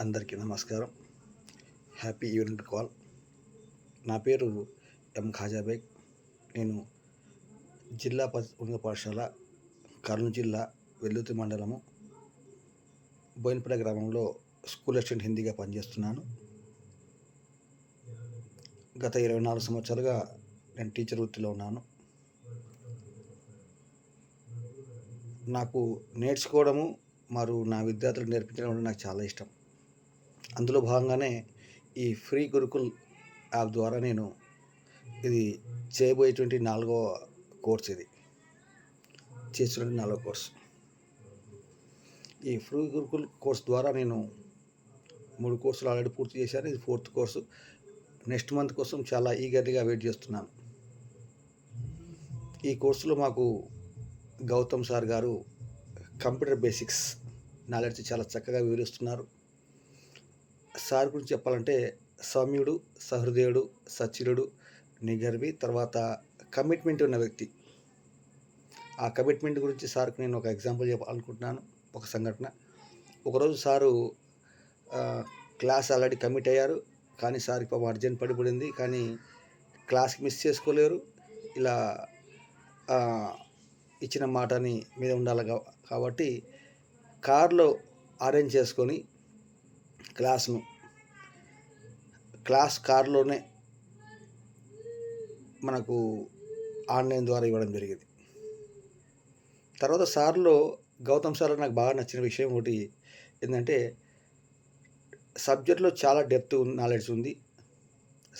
అందరికీ నమస్కారం. Happy evening call. నా పేరు ఎం ఖాజాబేగ్. నేను జిల్లా ఉన్నత పాఠశాల కర్నూలు జిల్లా వెల్లుర్తి మండలము బోయినపల్లి గ్రామంలో స్కూల్ అసిస్టెంట్ హిందీగా పనిచేస్తున్నాను. గత 24 సంవత్సరాలుగా నేను టీచర్ వృత్తిలో ఉన్నాను. నాకు నేర్చుకోవడము మరియు నా విద్యార్థులకు నేర్పించడం అంటే నాకు చాలా ఇష్టం. అందులో భాగంగానే ఈ ఫ్రీ గురుకుల్ యాప్ ద్వారా నేను ఇది చేయబోయేటువంటి 4వ కోర్స్. ఇది చేస్తున్నటువంటి 4వ కోర్సు. ఈ ఫ్రీ గురుకుల్ కోర్స్ ద్వారా నేను 3 కోర్సులు ఆల్రెడీ పూర్తి చేశాను. ఇది 4th కోర్సు. నెక్స్ట్ మంత్ కోసం చాలా ఈగర్గా వెయిట్ చేస్తున్నాను. ఈ కోర్సులో మాకు గౌతమ్ సార్ గారు కంప్యూటర్ బేసిక్స్ నాలెడ్జ్ చాలా చక్కగా వివరిస్తున్నారు. సార్ గురించి చెప్పాలంటే సౌమ్యుడు, సహృదయుడు, సచ్చిరుడు, నిగర్వి, తర్వాత కమిట్మెంట్ ఉన్న వ్యక్తి. ఆ కమిట్మెంట్ గురించి సార్కి నేను ఒక ఎగ్జాంపుల్ చెప్పాలనుకుంటున్నాను. ఒక సంఘటన. ఒకరోజు సారు క్లాస్ ఆల్రెడీ కమిట్ అయ్యారు, కానీ సార్కి పాపం అర్జెంట్ పడిపోయింది, కానీ క్లాస్కి మిస్ చేసుకోలేరు. ఇలా ఇచ్చిన మాటని మీద ఉండాలి కాబట్టి కార్లో అరేంజ్ చేసుకొని క్లాస్ కార్లోనే మనకు ఆన్లైన్ ద్వారా ఇవ్వడం జరిగింది. తర్వాత సార్లో గౌతమ్ సార్లో నాకు బాగా నచ్చిన విషయం ఒకటి ఏంటంటే సబ్జెక్ట్లో చాలా డెప్త్ నాలెడ్జ్ ఉంది.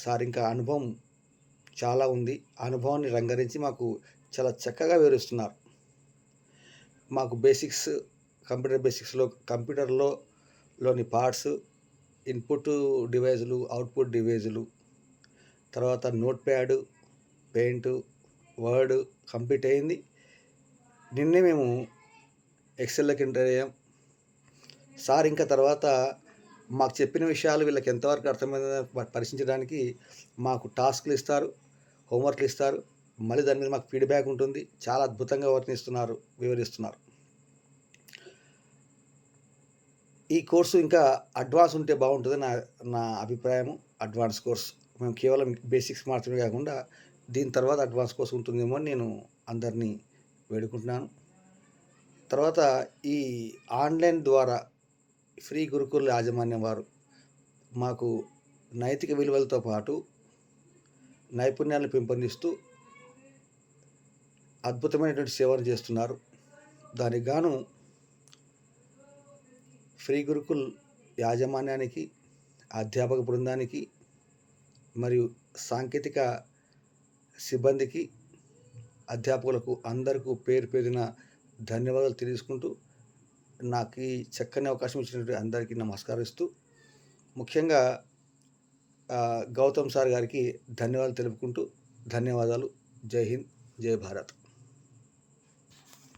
సార్ ఇంకా అనుభవం చాలా ఉంది. అనుభవాన్ని రంగరించి మాకు చాలా చక్కగా వివరిస్తున్నారు. మాకు బేసిక్స్, కంప్యూటర్ బేసిక్స్లో కంప్యూటర్లోని పార్ట్స్, ఇన్పుట్ డివైజులు, అవుట్పుట్ డివైజులు, తర్వాత notepad, paint, word complete అయింది. నిన్నే మేము ఎక్సెల్లోకి ఎంటర్ అయ్యాం. సార్ ఇంకా తర్వాత మాకు చెప్పిన విషయాలు వీళ్ళకి ఎంతవరకు అర్థమైందో పరీక్షించడానికి మాకు టాస్క్లు ఇస్తారు, హోంవర్క్లు ఇస్తారు. మళ్ళీ దాని మీద మాకు ఫీడ్బ్యాక్ ఉంటుంది. చాలా అద్భుతంగా వివరిస్తున్నారు. ఈ కోర్సు ఇంకా అడ్వాన్స్ ఉంటే బాగుంటుంది నా అభిప్రాయము. అడ్వాన్స్ కోర్స్ మేము కేవలం బేసిక్స్ మాత్రమే కాకుండా దీని తర్వాత అడ్వాన్స్ కోర్స్ ఉంటుందేమో అని నేను అందరినీ వేడుకుంటున్నాను. తర్వాత ఈ ఆన్లైన్ ద్వారా ఫ్రీ గురుకుల యాజమాన్యం వారు మాకు నైతిక విలువలతో పాటు నైపుణ్యాలను పెంపొందిస్తూ అద్భుతమైనటువంటి సేవలు చేస్తున్నారు. దానికి గాను ఫ్రీ గురుకుల్ యాజమాన్యానికి, అధ్యాపక బృందానికి మరియు సాంకేతిక సిబ్బందికి, అధ్యాపకులకు అందరికీ పేరు పేరున ధన్యవాదాలు తెలియజేసుకుంటూ నాకు ఈ చక్కని అవకాశం ఇచ్చినటువంటి అందరికీ నమస్కరిస్తూ, ముఖ్యంగా గౌతమ్ సార్ గారికి ధన్యవాదాలు తెలుపుకుంటూ ధన్యవాదాలు. జై హింద్, జై భారత్.